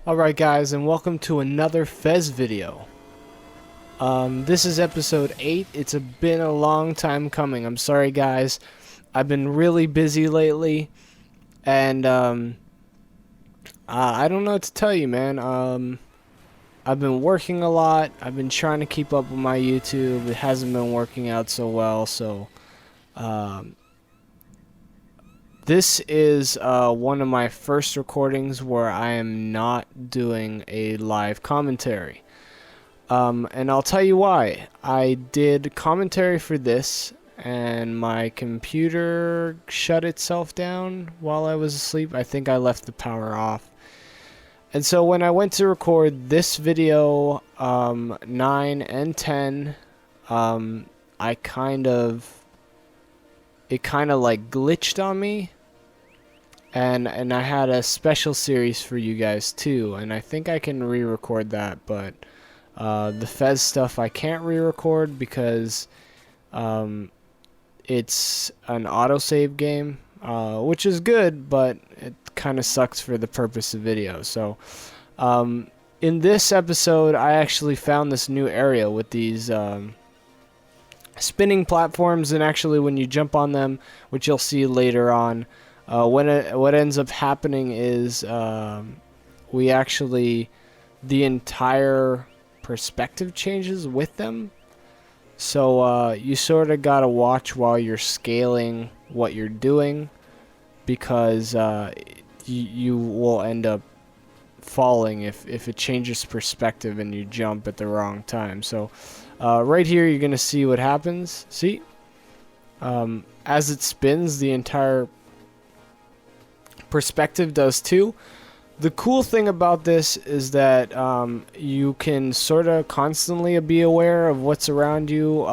Alright guys, and welcome to another Fez video. This is episode 8. It's been a long time coming. I'm sorry guys. I've been really busy lately. And I don't know what to tell you, man. I've been working a lot. I've been trying to keep up with my YouTube. It hasn't been working out so well, so this is one of my first recordings where I am not doing a live commentary. And I'll tell you why. I did commentary for this, and my computer shut itself down while I was asleep. I think I left the power off. And so when I went to record this video, 9 and 10, it kind of like glitched on me. And I had a special series for you guys too, and I think I can re-record that, but the Fez stuff I can't re-record because it's an autosave game, which is good, but it kind of sucks for the purpose of video. So in this episode, I actually found this new area with these spinning platforms, and actually when you jump on them, which you'll see later on, what ends up happening is the entire perspective changes with them. So you sort of gotta watch while you're scaling what you're doing, because you will end up falling if it changes perspective and you jump at the wrong time. So right here you're gonna see what happens. See, as it spins, the entire perspective does too. The cool thing about this is that you can sort of constantly be aware of what's around you,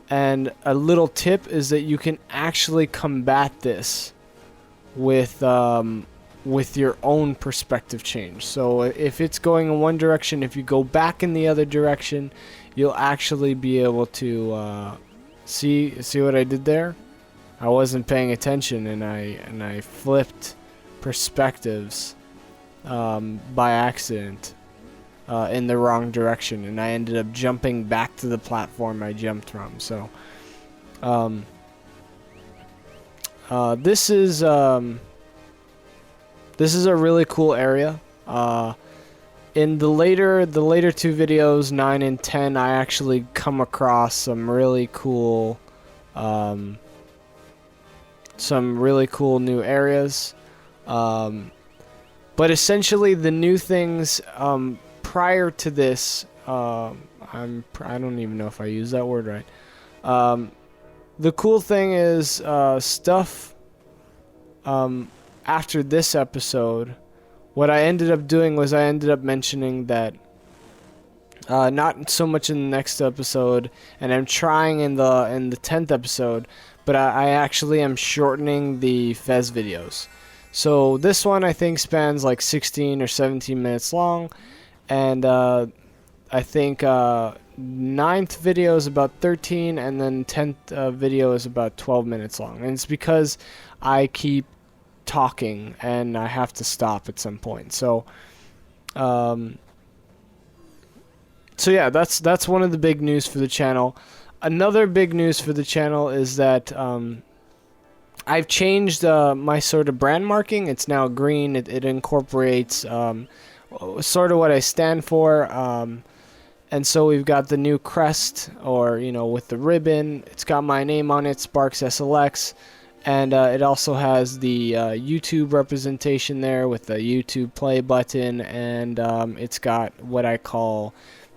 and a little tip is that you can actually combat this with your own perspective change. So if it's going in one direction, if you go back in the other direction, you'll actually be able to see what I did there. I wasn't paying attention, and I flipped perspectives by accident in the wrong direction, and I ended up jumping back to the platform I jumped from. So this is a really cool area. In the later two videos, 9 and 10, I actually come across some really cool new areas, but essentially the new things prior to this, I don't even know if I use that word right. The cool thing is stuff after this episode. What I ended up doing was I ended up mentioning that not so much in the next episode, and I'm trying in the 10th episode, but I actually am shortening the Fez videos. So this one I think spans like 16 or 17 minutes long, and I think 9th video is about 13, and then 10th video is about 12 minutes long. And it's because I keep talking and I have to stop at some point. So yeah, that's one of the big news for the channel. Another big news for the channel is that I've changed my sort of brand marking. It's now green. It incorporates sort of what I stand for. And so we've got the new crest, or with the ribbon. It's got my name on it, Sparks SLX, and it also has the YouTube representation there with the YouTube play button, and it's got what I call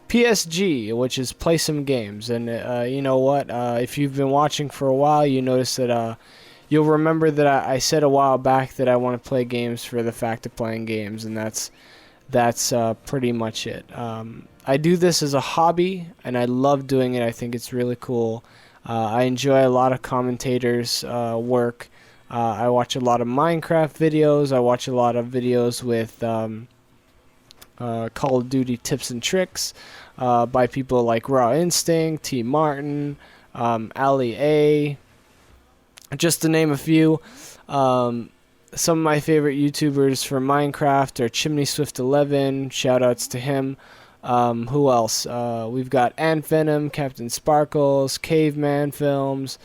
PSG, which is play some games. And you know what? If you've been watching for a while, you notice that you'll remember that I said a while back that I want to play games for the fact of playing games, and that's pretty much it. I do this as a hobby, and I love doing it. I think it's really cool. I enjoy a lot of commentators' work. I watch a lot of Minecraft videos. I watch a lot of videos with Call of Duty tips and tricks by people like Raw Instinct, T. Martin, Ali A, just to name a few. some of my favorite YouTubers for Minecraft are Chimney Swift 11. Shout outs to him. Who else? We've got Ant Venom, Captain Sparkles, Caveman Films.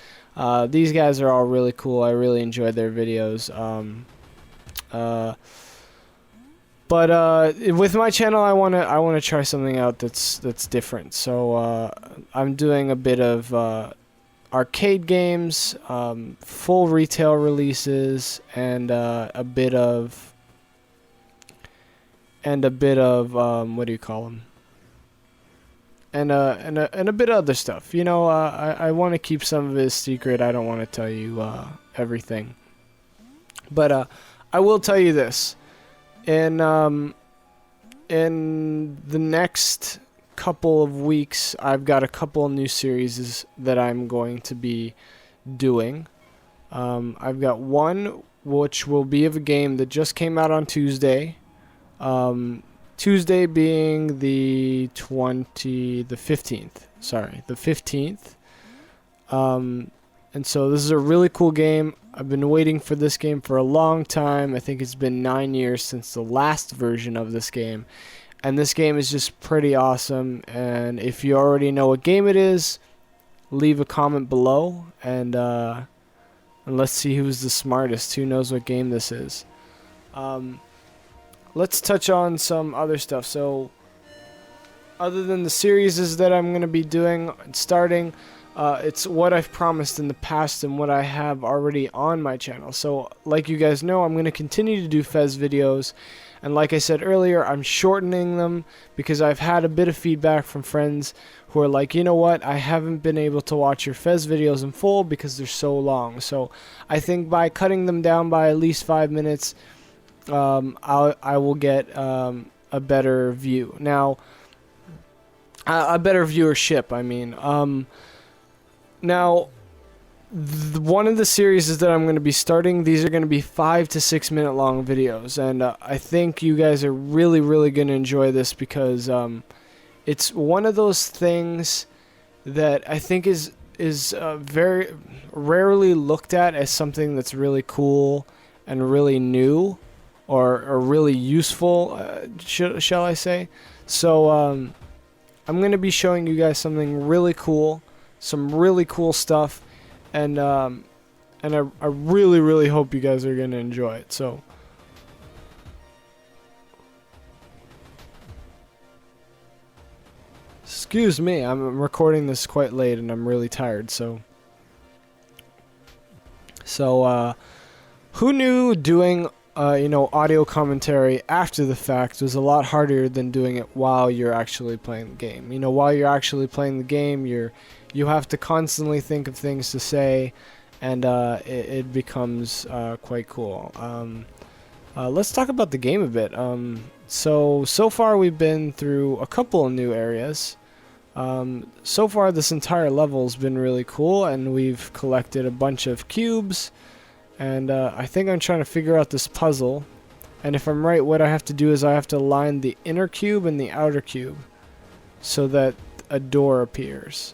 These guys are all really cool. I really enjoyed their videos. But with my channel, I wanna try something out that's different. So I'm doing a bit of arcade games, full retail releases, and a bit of what do you call them? And a bit of other stuff. You know, I want to keep some of it secret. I don't want to tell you everything. But I will tell you this. In the next couple of weeks, I've got a couple of new series that I'm going to be doing. I've got one which will be of a game that just came out on Tuesday. Tuesday being the 15th. Sorry, the 15th. And so this is a really cool game. I've been waiting for this game for a long time. I think it's been 9 years since the last version of this game. And this game is just pretty awesome. And if you already know what game it is, leave a comment below. And let's see who's the smartest. Who knows what game this is. Let's touch on some other stuff. So, other than the series that I'm going to be doing and starting, it's what I've promised in the past and what I have already on my channel. So, like you guys know, I'm going to continue to do Fez videos. And like I said earlier, I'm shortening them because I've had a bit of feedback from friends who are like, you know what, I haven't been able to watch your Fez videos in full because they're so long. So, I think by cutting them down by at least 5 minutes, I will get a better view. Now, a better viewership, I mean. Now, one of the series that I'm going to be starting, these are going to be 5 to 6 minute long videos. And I think you guys are really, really going to enjoy this because it's one of those things that I think is very rarely looked at as something that's really cool and really new. Or really useful, shall I say. So I'm going to be showing you guys something really cool, some really cool stuff, and I really, really hope you guys are going to enjoy it. So excuse me, I'm recording this quite late and I'm really tired. So who knew doing audio commentary after the fact was a lot harder than doing it while you're actually playing the game. You know, while you're actually playing the game, you have to constantly think of things to say, and it becomes quite cool. Let's talk about the game a bit. So far we've been through a couple of new areas. So far this entire level's been really cool, and we've collected a bunch of cubes. And I think I'm trying to figure out this puzzle. And if I'm right, what I have to do is I have to line the inner cube and the outer cube so that a door appears.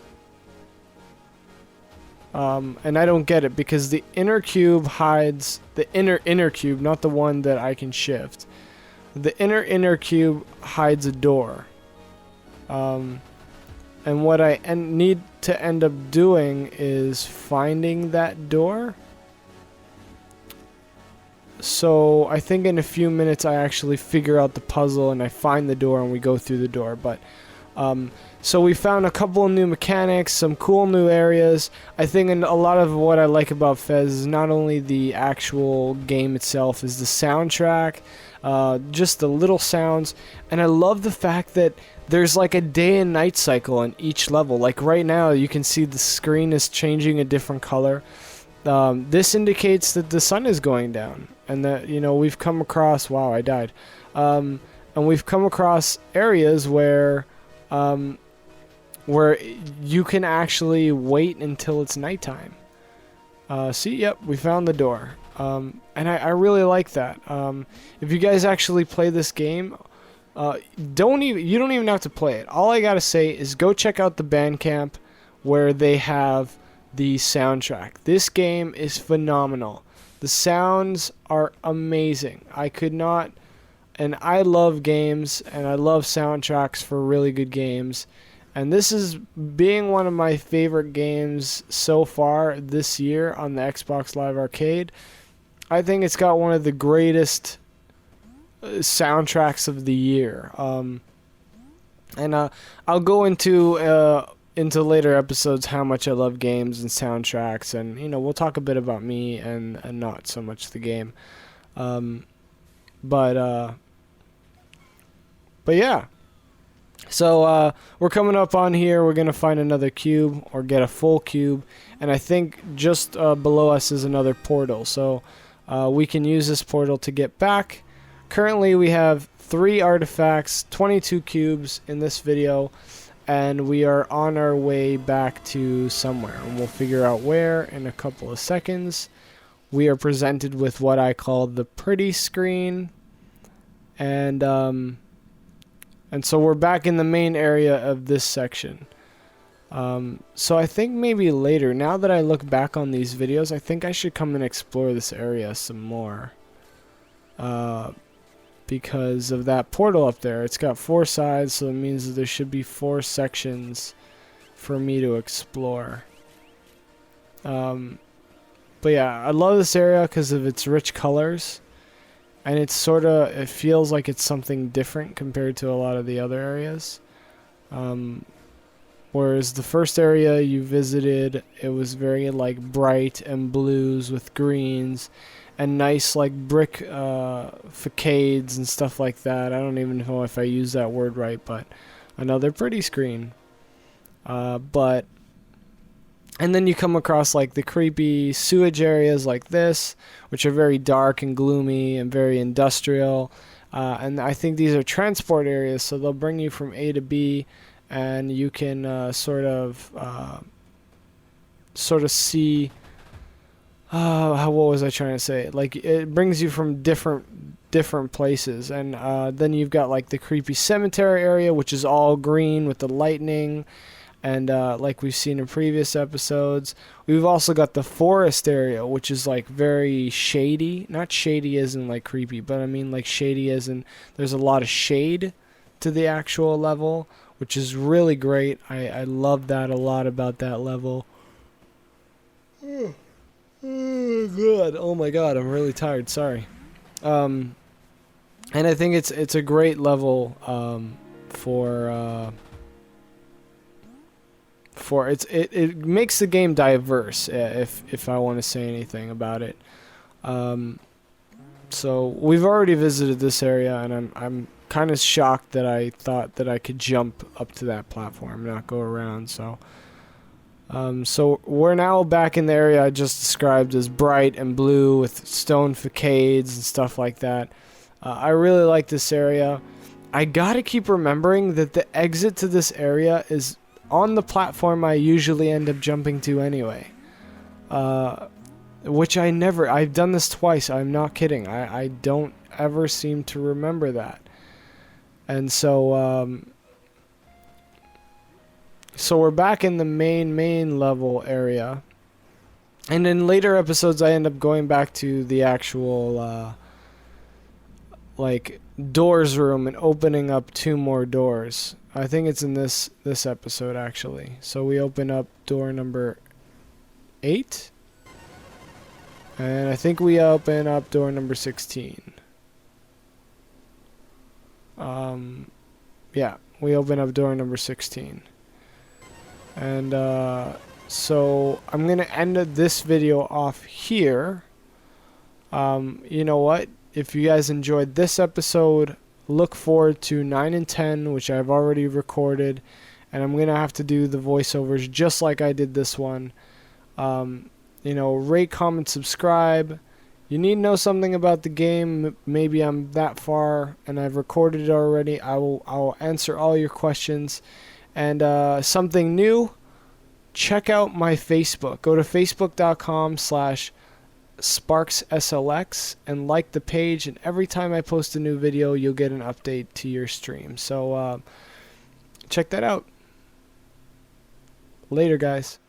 And I don't get it because the inner cube hides the inner cube, not the one that I can shift. The inner cube hides a door. And what I need to end up doing is finding that door. So I think in a few minutes I actually figure out the puzzle and I find the door and we go through the door. But so we found a couple of new mechanics, some cool new areas. I think a lot of what I like about Fez is not only the actual game itself, is the soundtrack, just the little sounds, and I love the fact that there's like a day and night cycle in each level. Like right now you can see the screen is changing a different color. This indicates that the sun is going down, and that, you know, we've come across, wow, I died, and we've come across areas where you can actually wait until it's nighttime. See, yep, we found the door, and I really like that. If you guys actually play this game, you don't even have to play it. All I gotta say is go check out the Bandcamp where they have the soundtrack. This game is phenomenal. The sounds are amazing. I could not, and I love games, and I love soundtracks for really good games. And this is being one of my favorite games so far this year on the Xbox Live Arcade. I think it's got one of the greatest soundtracks of the year. And I'll go into later episodes how much I love games and soundtracks, and we'll talk a bit about me and not so much the game. But yeah. So we're coming up on here. We're gonna find another cube or get a full cube, and I think just below us is another portal. So we can use this portal to get back. Currently we have 3 artifacts, 22 cubes in this video, and we are on our way back to somewhere, and we'll figure out where in a couple of seconds. We are presented with what I call the pretty screen, and so we're back in the main area of this section. So I think maybe later, now that I look back on these videos, I think I should come and explore this area some more. Because of that portal up there. It's got 4 sides, so it means that there should be 4 sections for me to explore. But yeah, I love this area because of its rich colors. And it feels like it's something different compared to a lot of the other areas. Whereas the first area you visited, it was very like bright and blues with greens and nice like brick facades and stuff like that. I don't even know if I use that word right, but another pretty screen. And then you come across like the creepy sewage areas like this, which are very dark and gloomy and very industrial. And I think these are transport areas, so they'll bring you from A to B, and you can sort of see. What was I trying to say? Like, it brings you from different places, and then you've got like the creepy cemetery area, which is all green with the lightning, and like we've seen in previous episodes. We've also got the forest area, which is like very shady. Not shady as in like creepy, but I mean like shady as in there's a lot of shade to the actual level, which is really great. I love that a lot about that level. Oh, good. Oh my god, I'm really tired. Sorry. And I think it's a great level it makes the game diverse, if I want to say anything about it. So we've already visited this area, and I'm kind of shocked that I thought that I could jump up to that platform, not go around. So we're now back in the area I just described as bright and blue with stone facades and stuff like that. I really like this area. I gotta keep remembering that the exit to this area is on the platform I usually end up jumping to anyway. Which I've done this twice, I'm not kidding. I don't ever seem to remember that. And so we're back in the main level area. And in later episodes I end up going back to the actual like doors room and opening up 2 more doors. I think it's in this episode actually. So we open up door number 8. And I think we open up door number 16. Yeah, we open up door number 16. And so I'm gonna end this video off here. You know what? If you guys enjoyed this episode, look forward to 9 and 10, which I've already recorded, and I'm gonna have to do the voiceovers just like I did this one. Rate, comment, subscribe. You need to know something about the game. Maybe I'm that far and I've recorded it already. I'll answer all your questions. And something new, check out my Facebook. Go to facebook.com/SparksSLX and like the page, and every time I post a new video you'll get an update to your stream. So check that out. Later, guys.